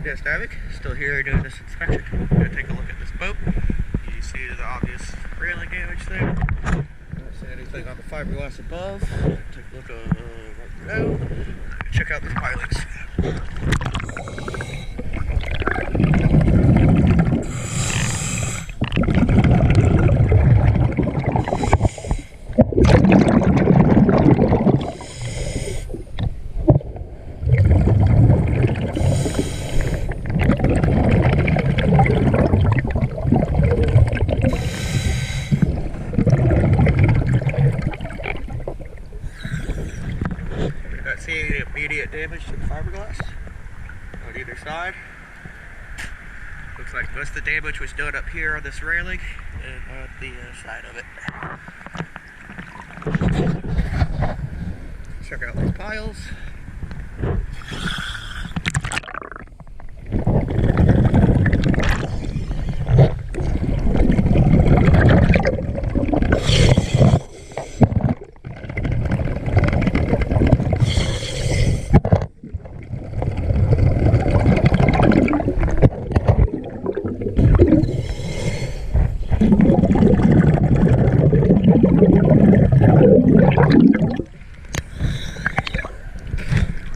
Yes, Davik, still here doing this inspection. I'm going to take a look at this boat. You see the obvious railing damage there. Don't see anything on the fiberglass above. Take a look right below. Check out the pilings. Not seeing any immediate damage to the fiberglass on either side. Looks like most of the damage was done up here on this railing and on the side of it. Check out these piles.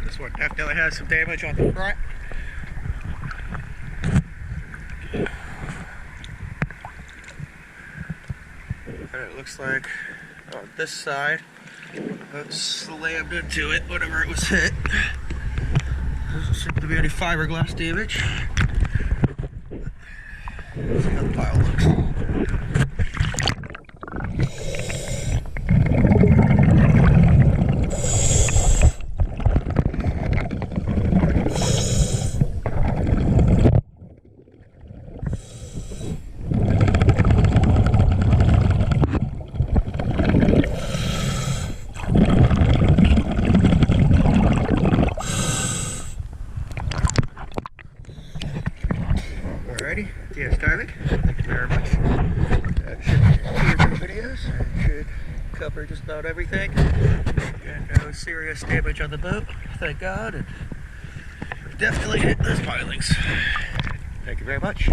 This one definitely has some damage on the front. And it looks like on this side, it slammed into it whenever it was hit. Doesn't seem to be any fiberglass damage. Let's see how the pile looks. Alrighty, yes, Davik, thank you very much. That should be your videos. It should cover just about everything. And no serious damage on the boat, thank God. And definitely hit those pilings. Thank you very much.